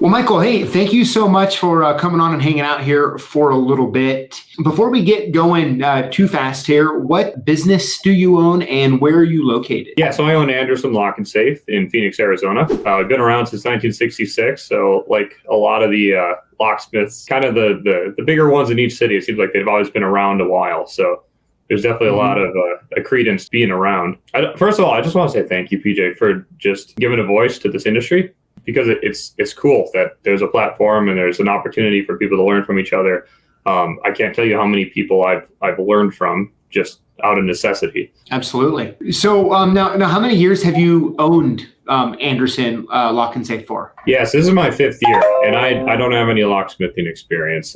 Well, Michael, hey, thank you so much for coming on and hanging out here for a little bit. Before we get going too fast here, what business do you own and where are you located? Yeah, so I own Anderson Lock and Safe in Phoenix, Arizona. I've been around since 1966, so like a lot of the locksmiths, kind of the bigger ones in each city, it seems like they've always been around a while. So there's definitely a lot of a credence being around. First of all, I just want to say thank you, PJ, for just giving a voice to this industry, because it's cool that there's a platform and there's an opportunity for people to learn from each other. I can't tell you how many people I've learned from just out of necessity. Absolutely. So now how many years have you owned Anderson Lock and Safe for? Yes, this is my 5th year, and I don't have any locksmithing experience.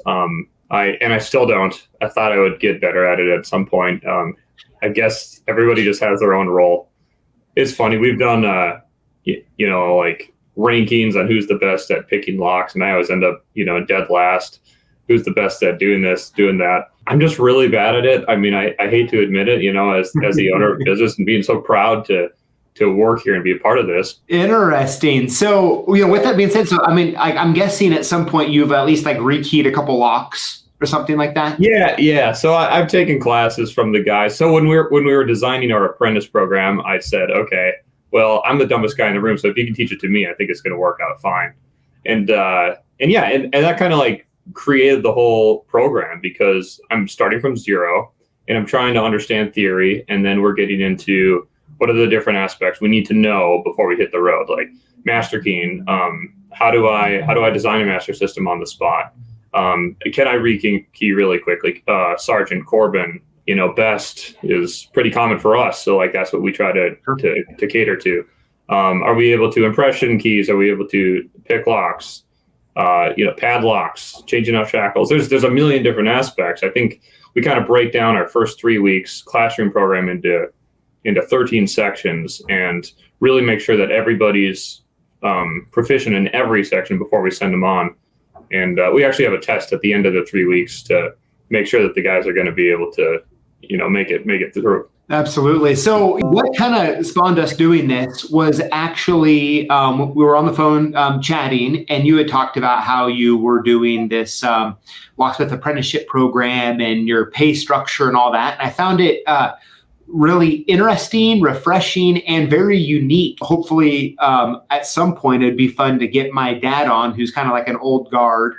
I still don't. I thought I would get better at it at some point. I guess everybody just has their own role. It's funny. We've done, like rankings on who's the best at picking locks, and I always end up, dead last. Who's the best at doing this, doing that? I'm just really bad at it. I mean, I hate to admit it, as the owner of business and being so proud to work here and be a part of this. Interesting. So, with that being said, I'm guessing at some point you've at least like rekeyed a couple locks or something like that. Yeah. So I've taken classes from the guys. So when we were designing our apprentice program, I said, okay, well, I'm the dumbest guy in the room, so if you can teach it to me, I think it's going to work out fine. And that kind of like created the whole program, because I'm starting from zero and I'm trying to understand theory, and then we're getting into what are the different aspects we need to know before we hit the road, like master keying. How do I design a master system on the spot? Can I rekey really quickly? Sergeant Corbin, best is pretty common for us. So like, that's what we try to cater to. Are we able to impression keys? Are we able to pick locks? Padlocks, changing out shackles. There's a million different aspects. I think we kind of break down our first 3 weeks classroom program into 13 sections and really make sure that everybody's proficient in every section before we send them on. And we actually have a test at the end of the 3 weeks to make sure that the guys are going to be able to, make it through. Absolutely. So what kind of spawned us doing this was actually, we were on the phone chatting, and you had talked about how you were doing this Locksmith Apprenticeship Program and your pay structure and all that. And I found it really interesting, refreshing, and very unique. Hopefully, at some point, it'd be fun to get my dad on, who's kind of like an old guard,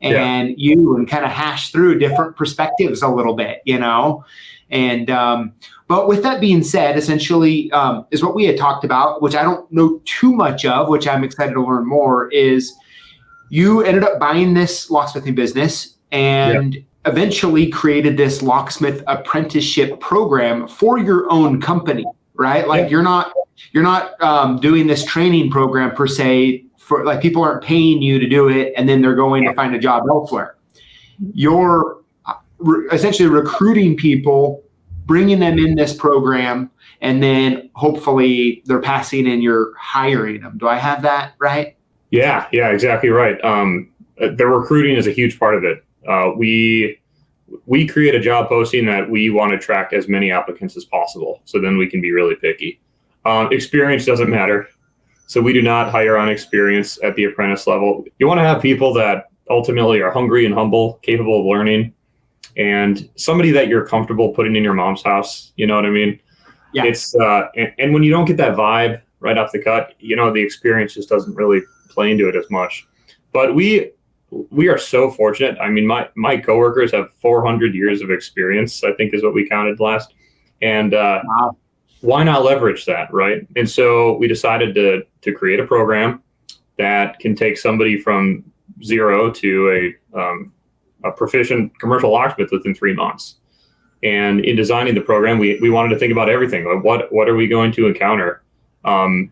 and and kind of hash through different perspectives a little bit, And but with that being said, essentially, is what we had talked about, which I don't know too much of, which I'm excited to learn more, is you ended up buying this locksmithing business and eventually created this Locksmith Apprenticeship Program for your own company, right? Like you're not doing this training program per se, for like people aren't paying you to do it and then they're going to find a job elsewhere. You're essentially recruiting people, bringing them in this program, and then hopefully they're passing and you're hiring them. Do I have that right? Yeah, exactly right. The recruiting is a huge part of it. We create a job posting that we want to attract as many applicants as possible, so then we can be really picky. Experience doesn't matter, so we do not hire on experience at the apprentice level. You want to have people that ultimately are hungry and humble, capable of learning, and somebody that you're comfortable putting in your mom's house. You know what I mean? Yeah. It's and when you don't get that vibe right off the cut, the experience just doesn't really play into it as much. But we are so fortunate. I mean, my coworkers have 400 years of experience, I think is what we counted last. And wow. Why not leverage that, right? And so we decided to create a program that can take somebody from zero to a proficient commercial locksmith within 3 months. And in designing the program, we wanted to think about everything. Like what are we going to encounter? And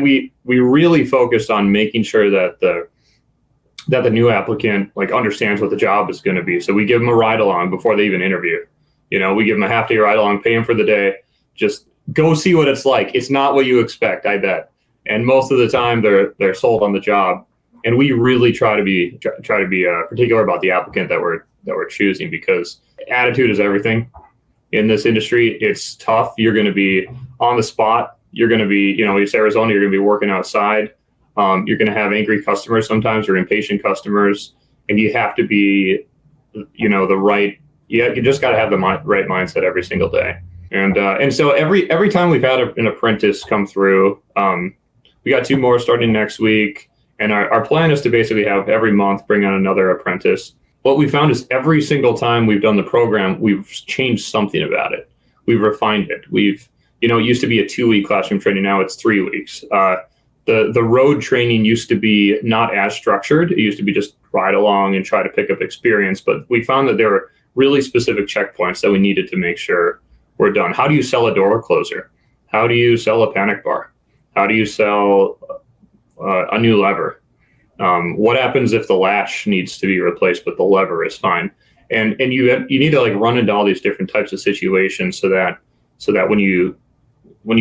we really focused on making sure that the new applicant like understands what the job is going to be. So we give them a ride along before they even interview. We give them a half-day ride along, pay them for the day, just go see what it's like. It's not what you expect, I bet. And most of the time they're sold on the job. And we really try to be particular about the applicant that we're choosing, because attitude is everything in this industry. It's tough. You're going to be on the spot. You're going to be, it's Arizona. You're going to be working outside. You're going to have angry customers sometimes, or impatient customers, and you have to be, you just got to have the right mindset every single day. And so every time we've had an apprentice come through, we got 2 more starting next week. And our plan is to basically have every month bring on another apprentice. What we found is every single time we've done the program, we've changed something about it. We've refined it. It used to be a 2-week classroom training. Now it's 3 weeks. The road training used to be not as structured. It used to be just ride along and try to pick up experience. But we found that there were really specific checkpoints that we needed to make sure were done. How do you sell a door closer? How do you sell a panic bar? How do you sell a new lever? What happens if the latch needs to be replaced, but the lever is fine? And you need to like run into all these different types of situations so that when you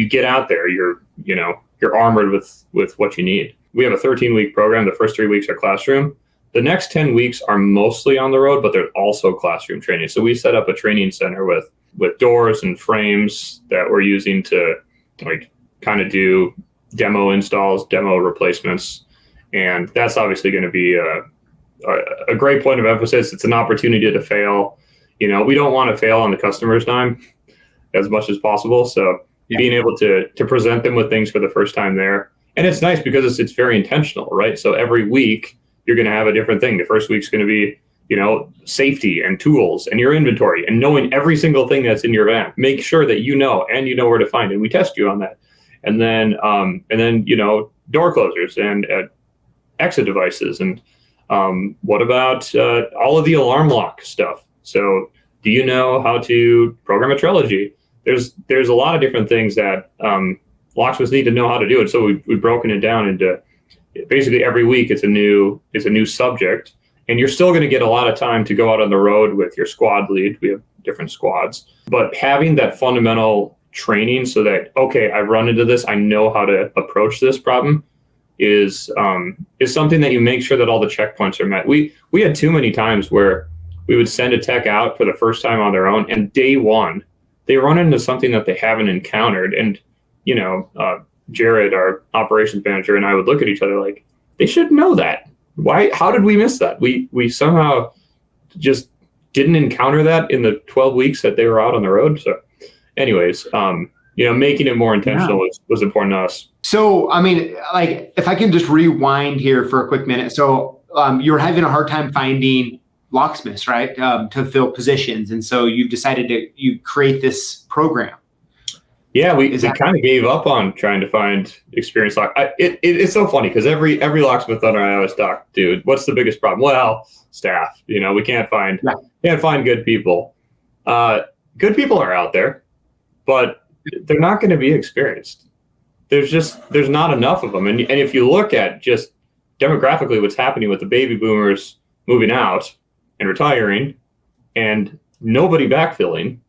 get out there, you're armored with what you need. We have a 13-week program. The first 3 weeks are classroom. The next 10 weeks are mostly on the road, but there's also classroom training. So we set up a training center with doors and frames that we're using to like kind of do demo installs, demo replacements. And that's obviously going to be a great point of emphasis. It's an opportunity to fail. We don't want to fail on the customer's dime as much as possible. So being able to present them with things for the first time there. And it's nice because it's very intentional, right? So every week you're going to have a different thing. The first week's going to be, safety and tools and your inventory and knowing every single thing that's in your van. Make sure that you know where to find it. We test you on that. And then door closers and exit devices. And what about all of the alarm lock stuff? So do you know how to program a trilogy? There's a lot of different things that locksmiths need to know how to do. And so we've broken it down into basically every week it's a new subject. And you're still going to get a lot of time to go out on the road with your squad lead. We have different squads. But having that fundamental training so that, okay, I've run into this, I know how to approach this problem is something that you make sure that all the checkpoints are met. We had too many times where we would send a tech out for the first time on their own, and day one, they run into something that they haven't encountered. And, Jared, our operations manager, and I would look at each other like, they should know that. Why? How did we miss that? We somehow just didn't encounter that in the 12 weeks that they were out on the road. So anyways, making it more intentional was important to us. So, I mean, like, if I can just rewind here for a quick minute. So you're having a hard time finding locksmiths, right, to fill positions. And so you've decided you create this program. Yeah, we kind of gave up on trying to find experienced lock. It's so funny because every locksmith owner I always talk, dude, what's the biggest problem? Well, staff. We can't find good people. Good people are out there, but they're not going to be experienced. There's not enough of them. And if you look at just demographically what's happening with the baby boomers moving out and retiring and nobody backfilling,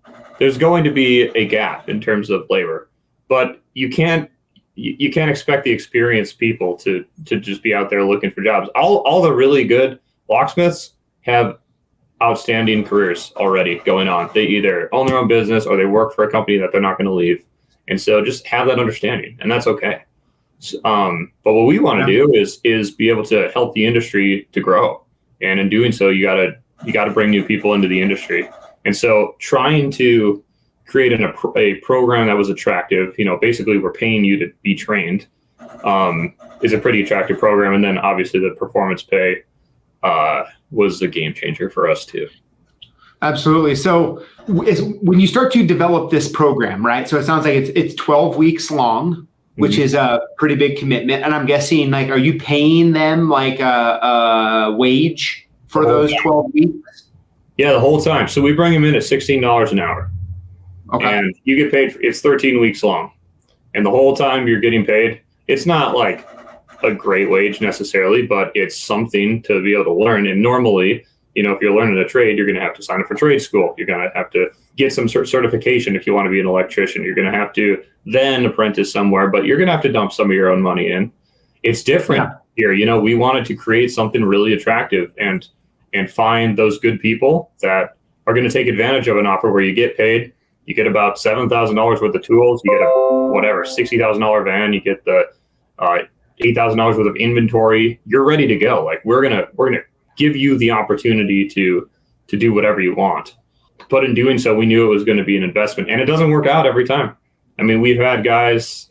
there's going to be a gap in terms of labor. But you can't expect the experienced people to just be out there looking for jobs. All the really good locksmiths have outstanding careers already going on. They either own their own business or they work for a company that they're not going to leave. And so just have that understanding, and that's okay. But what we want to do is be able to help the industry to grow. And in doing so, you got to bring new people into the industry. And so trying to create a program that was attractive, basically we're paying you to be trained, is a pretty attractive program. And then obviously the performance pay was a game changer for us too. Absolutely. So when you start to develop this program, right? So it sounds like it's 12 weeks long, which is a pretty big commitment. And I'm guessing, like, are you paying them like a wage for those 12 weeks? Yeah, the whole time. So we bring them in at $16 an hour. Okay. And you get paid, it's 13 weeks long. And the whole time you're getting paid, it's not like a great wage necessarily, but it's something to be able to learn. And normally, if you're learning a trade, you're going to have to sign up for trade school. You're going to have to get some sort of certification if you want to be an electrician. You're going to have to then apprentice somewhere, but you're going to have to dump some of your own money in. It's different here. We wanted to create something really attractive and find those good people that are going to take advantage of an offer where you get paid. You get about $7,000 worth of tools. You get a $60,000 van. You get the $8,000 worth of inventory, you're ready to go. Like we're gonna give you the opportunity to do whatever you want. But in doing so, we knew it was going to be an investment, and it doesn't work out every time. I mean, we've had guys,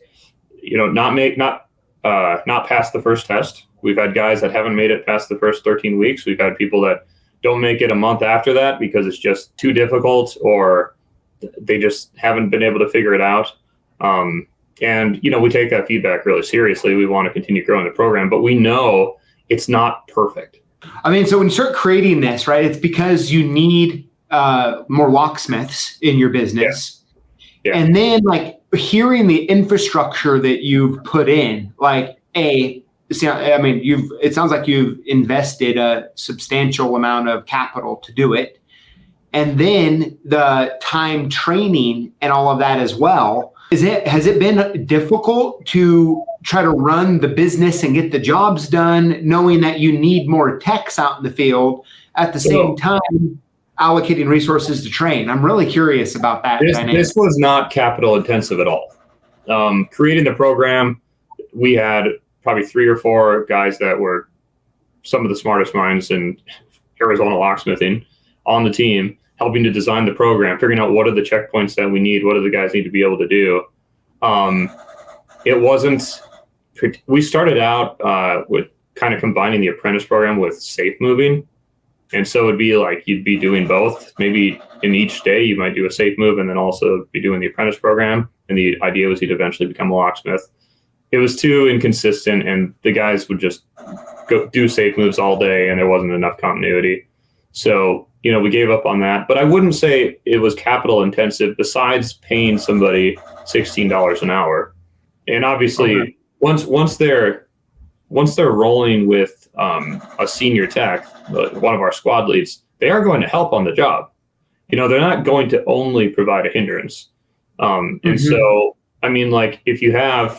not pass the first test. We've had guys that haven't made it past the first 13 weeks. We've had people that don't make it a month after that because it's just too difficult, or they just haven't been able to figure it out. And we take that feedback really seriously. We want to continue growing the program, but we know it's not perfect. I mean, so when you start creating this, right, it's because you need more locksmiths in your business. Yeah. And then like hearing the infrastructure that you've put in, it sounds like you've invested a substantial amount of capital to do it. And then the time training and all of that as well. Has it been difficult to try to run the business and get the jobs done, knowing that you need more techs out in the field at the same time allocating resources to train? I'm really curious about that. This was not capital intensive at all. Creating the program, we had probably 3 or 4 guys that were some of the smartest minds in Arizona locksmithing on the team, helping to design the program, figuring out what are the checkpoints that we need, what do the guys need to be able to do. We started out with kind of combining the apprentice program with safe moving. And so it'd be like you'd be doing both. Maybe in each day you might do a safe move and then also be doing the apprentice program. And the idea was you'd eventually become a locksmith. It was too inconsistent, and the guys would just go do safe moves all day, and there wasn't enough continuity. So we gave up on that. But I wouldn't say it was capital intensive besides paying somebody $16 an hour. And obviously, once they're rolling with a senior tech, one of our squad leads, they are going to help on the job. They're not going to only provide a hindrance. And so, I mean, like if you have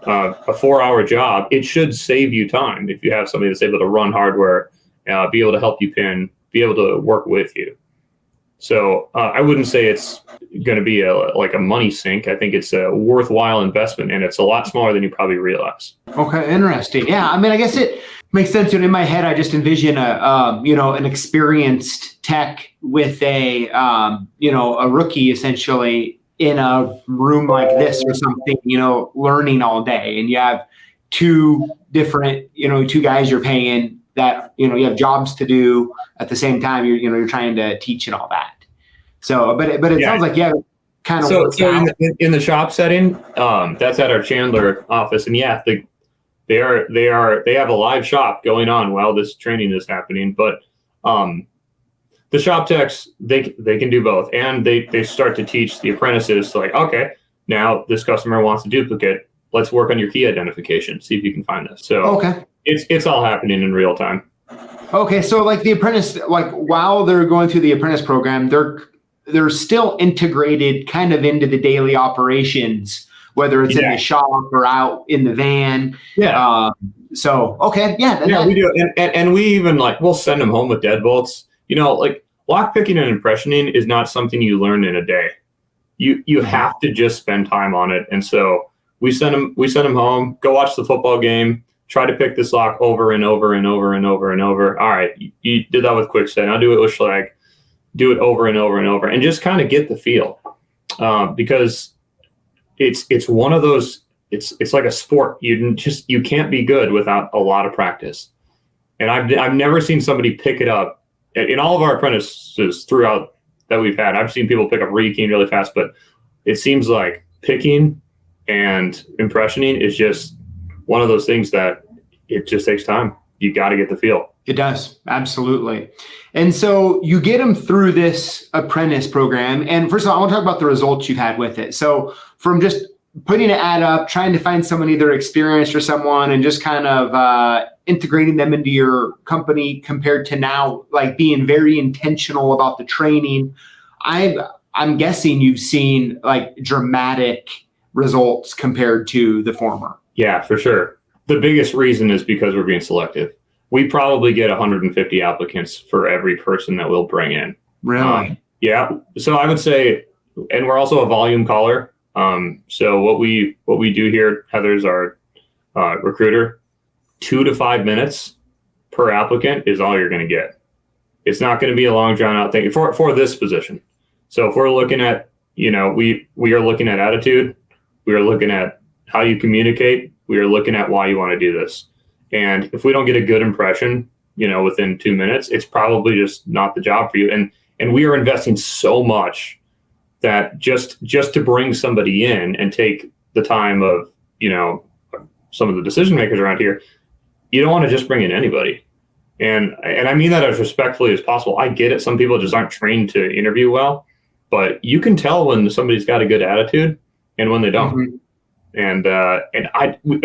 a 4-hour job, it should save you time if you have somebody that's able to run hardware, be able to help you pin, be able to work with you. So I wouldn't say it's going to be a money sink. I think it's a worthwhile investment, and it's a lot smaller than you probably realize. Okay, interesting. Yeah, I mean, I guess it makes sense. In my head, I just envision an experienced tech with a rookie essentially in a room like this or something, learning all day, and you have 2 different, 2 guys you're paying that you have jobs to do at the same time. You're trying to teach and all that. So, but it sounds like kind of. So in the shop setting, that's at our Chandler office, and they have a live shop going on while this training is happening. But the shop techs they can do both, and they start to teach the apprentices like, okay, now this customer wants a duplicate. Let's work on your key identification. See if you can find this. So it's all happening in real time. Okay, so like the apprentice, like while they're going through the apprentice program, they're still integrated kind of into the daily operations, whether it's in the shop or out in the van. Yeah. We do, and we even we'll send them home with deadbolts. Lockpicking and impressioning is not something you learn in a day. You have to just spend time on it, and so we send them home. Go watch the football game. Try to pick this lock over and over and over and over and over. All right, you did that with quickset. Now do it with schlag. Do it over and over and over, and just kind of get the feel, because it's one of those. It's like a sport. You can't be good without a lot of practice. And I've never seen somebody pick it up in all of our apprentices throughout that we've had. I've seen people pick up rekeying really fast, but it seems like picking and impressioning is just one of those things that it just takes time. You got to get the feel. It does. Absolutely. And so you get them through this apprentice program. And first of all, I want to talk about the results you've had with it. So from just putting an ad up, trying to find someone either experienced or someone, and just kind of integrating them into your company compared to now, like being very intentional about the training, I'm guessing you've seen like dramatic results compared to the former. Yeah, for sure. The biggest reason is because we're being selective. We probably get 150 applicants for every person that we'll bring in. Really? Yeah. So I would say, and we're also a volume caller. So what we do here, Heather's our recruiter, 2 to 5 minutes per applicant is all you're going to get. It's not going to be a long drawn out thing for this position. So if we're looking at, we are looking at attitude, we are looking at how you communicate, we are looking at why you want to do this. And if we don't get a good impression, within 2 minutes, it's probably just not the job for you. And we are investing so much that just to bring somebody in and take the time of, some of the decision makers around here, you don't want to just bring in anybody. And I mean that as respectfully as possible. I get it. Some people just aren't trained to interview well, but you can tell when somebody's got a good attitude and when they don't. Mm-hmm. And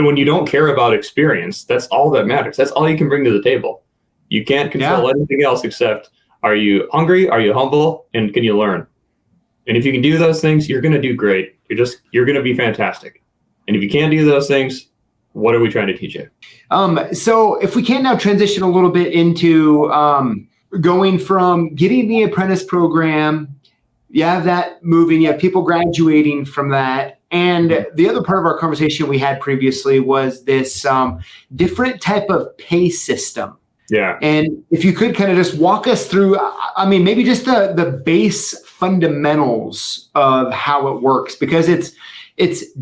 when you don't care about experience, that's all that matters. That's all you can bring to the table. You can't control anything else except, are you hungry? Are you humble? And can you learn? And if you can do those things, you're going to do great. You're going to be fantastic. And if you can't do those things, what are we trying to teach you? So if we can now transition a little bit into going from getting the apprentice program, you have that moving, you have people graduating from that. And the other part of our conversation we had previously was this different type of pay system. Yeah. And if you could kind of just walk us through, maybe just the base fundamentals of how it works, because it's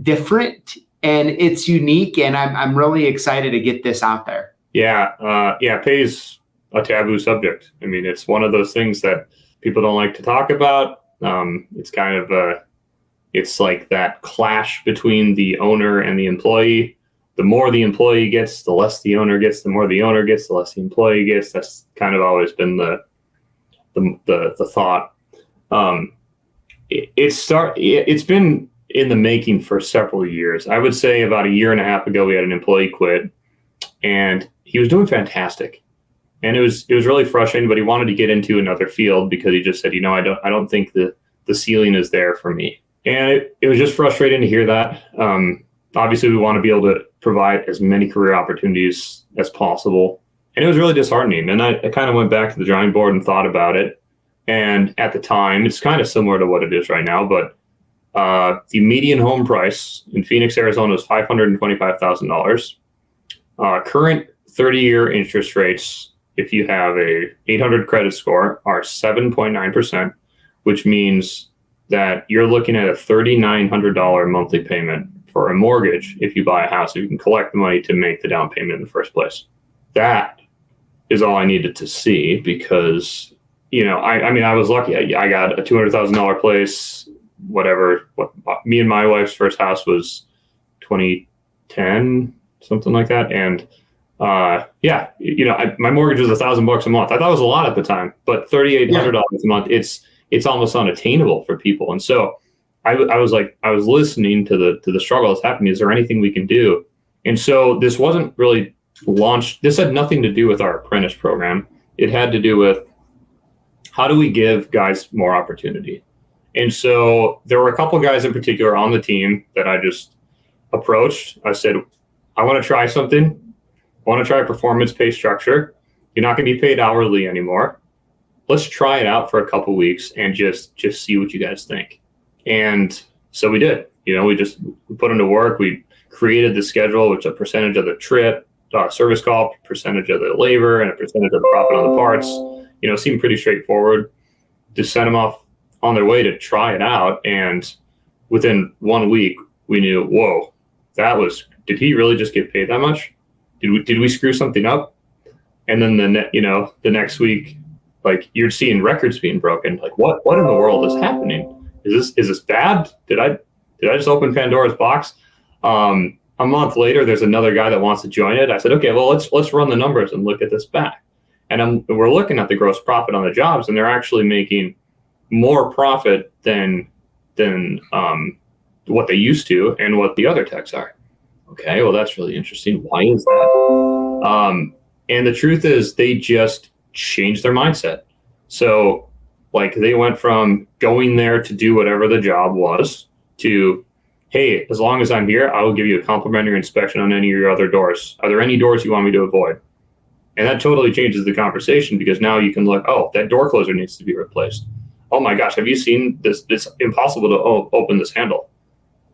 different and it's unique, and I'm really excited to get this out there. Yeah. Pay is a taboo subject. It's one of those things that people don't like to talk about. It's kind of it's like that clash between the owner and the employee. The more the employee gets, the less the owner gets. The more the owner gets, the less the employee gets. That's kind of always been the thought. It's been in the making for several years. I would say about a year and a half ago, we had an employee quit, and he was doing fantastic. And it was really frustrating, but he wanted to get into another field because he just said, I don't think the ceiling is there for me. And it was just frustrating to hear that. Obviously, we want to be able to provide as many career opportunities as possible. And it was really disheartening. And I kind of went back to the drawing board and thought about it. And at the time, it's kind of similar to what it is right now, but the median home price in Phoenix, Arizona is $525,000. Current 30-year interest rates, if you have a 800 credit score, are 7.9%, which means that you're looking at a $3,900 monthly payment for a mortgage if you buy a house. You can collect the money to make the down payment in the first place. That is all I needed to see because, I was lucky. I got a $200,000 place, whatever. Me and my wife's first house was 2010, something like that. And my mortgage was $1,000 a month. I thought it was a lot at the time, but $3,800 a month, it's almost unattainable for people. And so I was listening to the struggle that's happening. Is there anything we can do? And so this wasn't really launched. This had nothing to do with our apprentice program. It had to do with how do we give guys more opportunity? And so there were a couple guys in particular on the team that I just approached. I said, I want to try something. I want to try a performance pay structure. You're not going to be paid hourly anymore. Let's try it out for a couple weeks and just see what you guys think. And so we did. We put them to work. We created the schedule, which is a percentage of the trip, service call, percentage of the labor, and a percentage of the profit on the parts. Seemed pretty straightforward. Just sent them off on their way to try it out. And within 1 week, we knew, whoa, did he really just get paid that much? Did we screw something up? And then the next week, like you're seeing records being broken. Like what in the world is happening? Is this bad? Did I just open Pandora's box? A month later, there's another guy that wants to join it. I said, okay, well, let's run the numbers and look at this back. And we're looking at the gross profit on the jobs, and they're actually making more profit than what they used to and what the other techs are. Okay, well, that's really interesting. Why is that? And the truth is they just changed their mindset. So like they went from going there to do whatever the job was to, hey, as long as I'm here, I will give you a complimentary inspection on any of your other doors. Are there any doors you want me to avoid? And that totally changes the conversation because now you can look, oh, that door closer needs to be replaced. Oh my gosh, have you seen this? It's impossible to open this handle.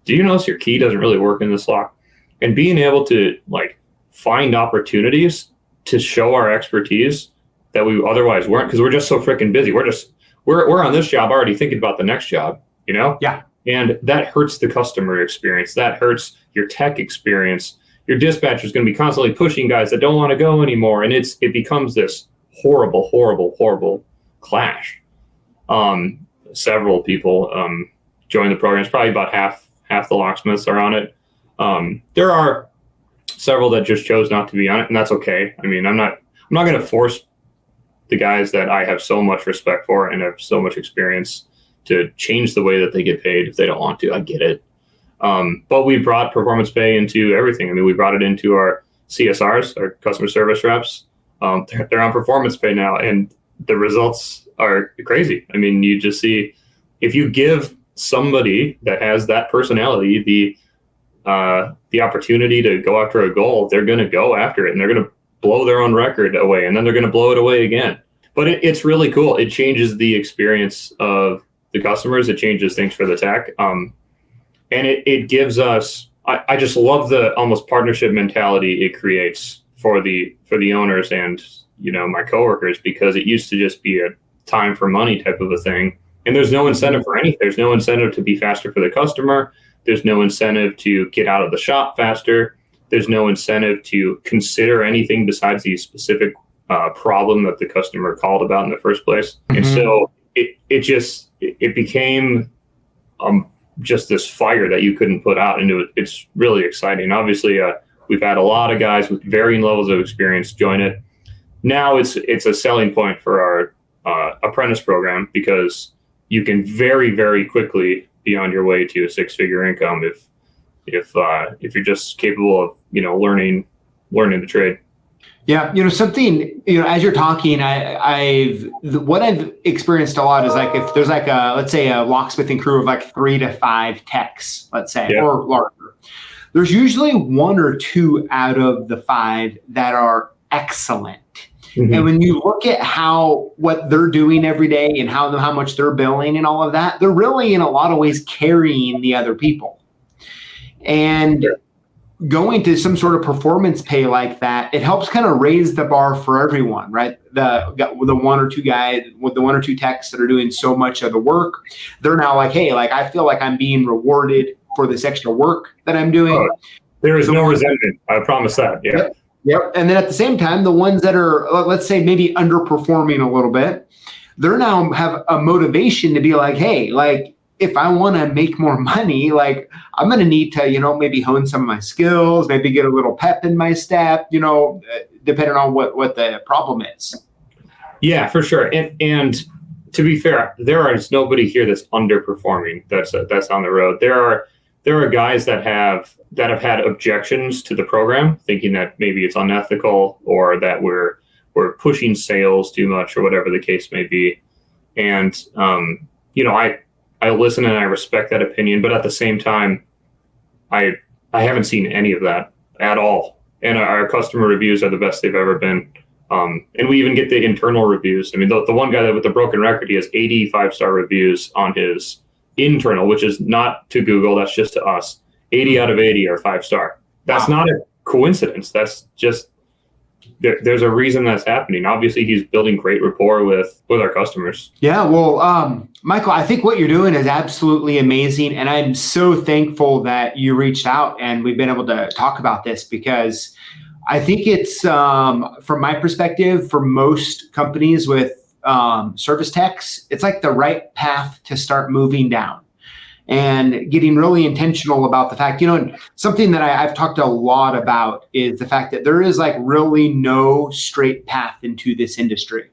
Do you notice your key doesn't really work in this lock? and being able to like find opportunities to show our expertise that we otherwise weren't, because we're just so freaking busy. We're on this job already thinking about the next job, you know? Yeah. And that hurts the customer experience. That hurts your tech experience. Your dispatcher is going to be constantly pushing guys that don't want to go anymore. And it becomes this horrible, horrible, horrible clash. Several people join the program. It's probably about half the locksmiths are on it. There are several that just chose not to be on it, and that's okay. I mean, I'm not going to force the guys that I have so much respect for and have so much experience to change the way that they get paid if they don't want to. I get it. But we brought performance pay into everything. I mean, we brought it into our CSRs, our customer service reps. They're on performance pay now, and the results are crazy. I mean, you just see, if you give somebody that has that personality the opportunity to go after a goal, they're going to go after it, and they're going to blow their own record away, and then they're going to blow it away again. But it's really cool. It changes the experience of the customers. It changes things for the tech. And it gives us, I just love the almost partnership mentality it creates for the owners and, you know, my coworkers, because it used to just be a time for money type of a thing. And there's no incentive for anything. There's no incentive to be faster for the customer. There's no incentive to get out of the shop faster. There's no incentive to consider anything besides the specific problem that the customer called about in the first place. Mm-hmm. And so it became just this fire that you couldn't put out. And it's really exciting. Obviously, we've had a lot of guys with varying levels of experience join it. Now it's a selling point for our apprentice program, because you can very, very quickly be on your way to a six-figure income if you're just capable of, you know, learning the trade. Yeah, you know, something, you know, as you're talking, what I've experienced a lot is, like, if there's like let's say a locksmithing crew of like 3 to 5 techs, let's say, yeah, or larger, there's usually 1 or 2 out of the 5 that are excellent. Mm-hmm. And when you look at what they're doing every day and how much they're billing and all of that, they're really in a lot of ways carrying the other people. And going to some sort of performance pay like that, it helps kind of raise the bar for everyone, right? The 1 or 2 guys with the 1 or 2 techs that are doing so much of the work, they're now like, hey, like, I feel like I'm being rewarded for this extra work that I'm doing. Oh, there is no resentment. I promise that. Yeah. Yep. And then at the same time, the ones that are, let's say, maybe underperforming a little bit, they're now have a motivation to be like, hey, like, if I want to make more money, like, I'm going to need to, you know, maybe hone some of my skills, maybe get a little pep in my step, you know, depending on what the problem is. Yeah, for sure. And to be fair, there is nobody here that's underperforming. That's on the road. There are guys that have had objections to the program, thinking that maybe it's unethical or that we're pushing sales too much or whatever the case may be. And you know, I listen and I respect that opinion, but at the same time, I haven't seen any of that at all. And our customer reviews are the best they've ever been. And we even get the internal reviews. I mean, the one guy with the broken record, he has 80 5-star reviews on his internal, which is not to Google, that's just to us. 80 out of 80 are 5-star. That's not a coincidence. That's just, there's a reason that's happening. Obviously, he's building great rapport with our customers. Yeah, well, Michael, I think what you're doing is absolutely amazing. And I'm so thankful that you reached out and we've been able to talk about this, because I think it's, from my perspective, for most companies with service techs, it's like the right path to start moving down and getting really intentional about the fact, you know, something that I've talked a lot about is the fact that there is like really no straight path into this industry,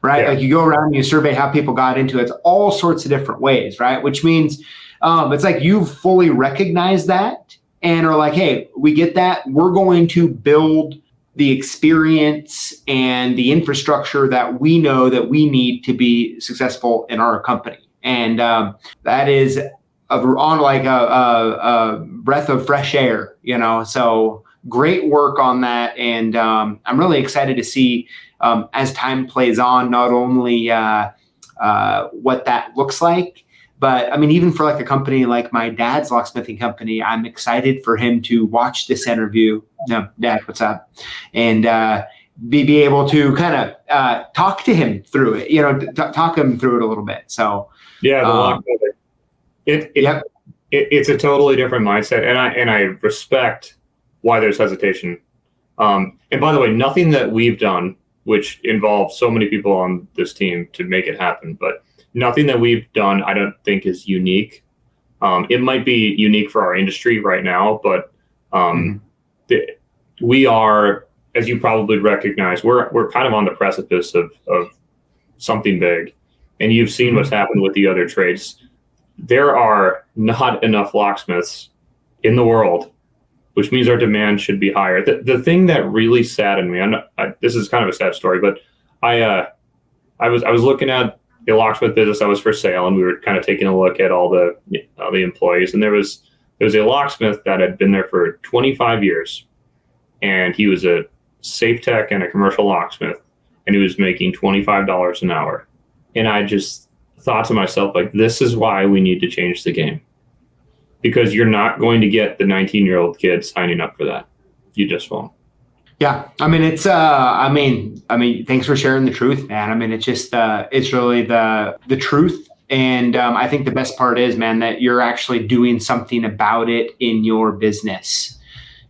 right? Yeah. Like, you go around and you survey how people got into it, it's all sorts of different ways, right? Which means it's like you fully recognize that and are like, hey, we get that. We're going to build the experience and the infrastructure that we know that we need to be successful in our company. And that is on like a breath of fresh air, you know, so great work on that. And I'm really excited to see as time plays on, not only what that looks like, But I mean, even for like a company like my dad's locksmithing company, I'm excited for him to watch this interview. No, Dad, what's up? And be able to kind of talk to him through it, talk him through it a little bit. So yeah, the lockpicker. It's a totally different mindset, and I respect why there's hesitation. And by the way, nothing that we've done, which involves so many people on this team to make it happen, but nothing that we've done, I don't think is unique. It might be unique for our industry right now, but we are, as you probably recognize, we're kind of on the precipice of something big, and you've seen what's happened with the other trades. There are not enough locksmiths in the world, which means our demand should be higher. The thing that really saddened me, this is kind of a sad story, but I was looking at the locksmith business that was for sale, and we were kind of taking a look at all the employees, and there was a locksmith that had been there for 25 years, and he was a safe tech and a commercial locksmith, and he was making $25 an hour. And I just thought to myself, like, this is why we need to change the game, because you're not going to get the 19-year-old kid signing up for that. You just won't. Yeah. I mean, it's, I mean, thanks for sharing the truth, man. I mean, it's just, it's really the truth. And I think the best part is, man, that you're actually doing something about it in your business.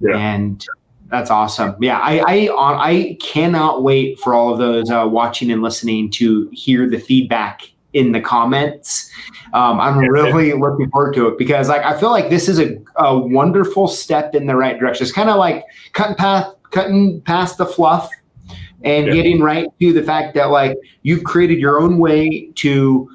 Yeah. And that's awesome. Yeah. I cannot wait for all of those watching and listening to hear the feedback in the comments. I'm really looking forward to it, because like, I feel like this is a wonderful step in the right direction. It's kind of like cutting past the fluff and getting right to the fact that like you've created your own way to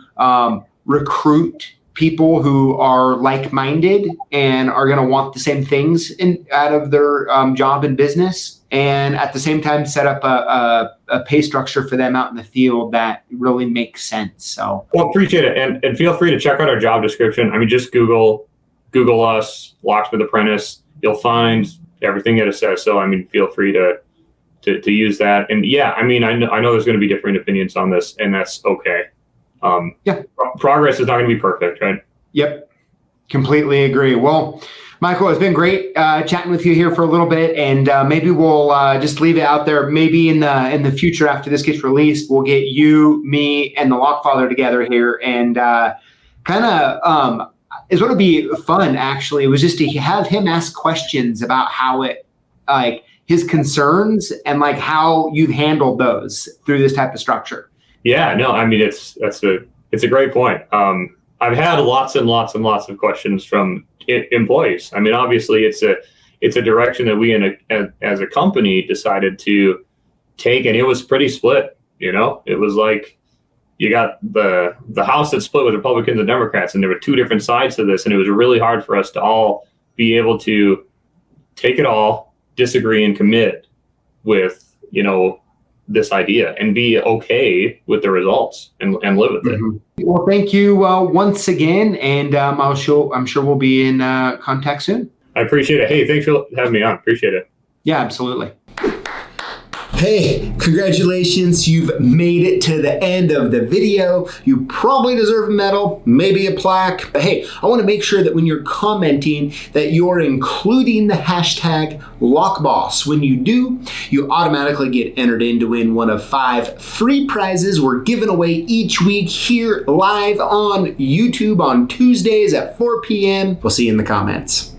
recruit people who are like-minded and are going to want the same things out of their job and business, and at the same time set up a pay structure for them out in the field that really makes sense. So, well, appreciate it, and feel free to check out our job description. I mean, just Google us, Locksmith Apprentice. You'll find everything that it says. So, I mean, feel free to use that. And yeah, I mean, I know there's going to be different opinions on this, and that's okay. Progress is not going to be perfect, right? Yep. Completely agree. Well, Michael, it's been great chatting with you here for a little bit, and maybe we'll just leave it out there. Maybe in the future, after this gets released, we'll get you, me, and the Lockfather together here, and kind of is what would be fun. Actually, it was just to have him ask questions about how it, like his concerns and like how you've handled those through this type of structure. Yeah, no, I mean, it's a great point. I've had lots and lots and lots of questions from employees. I mean, obviously, it's a direction that we as a company decided to take, and it was pretty split. You know, it was like you got the house that split with Republicans and Democrats, and there were two different sides to this, and it was really hard for us to all be able to take it all, disagree, and commit with, this idea and be okay with the results and live with it. Well, thank you once again, and I'm sure we'll be in contact soon. I appreciate it. Hey, thanks for having me on. Appreciate it. Yeah, absolutely. Hey, congratulations. You've made it to the end of the video. You probably deserve a medal, maybe a plaque. But hey, I want to make sure that when you're commenting that you're including the hashtag Lockboss. When you do, you automatically get entered in to win one of 5 free prizes we're giving away each week here live on YouTube on Tuesdays at 4 p.m. We'll see you in the comments.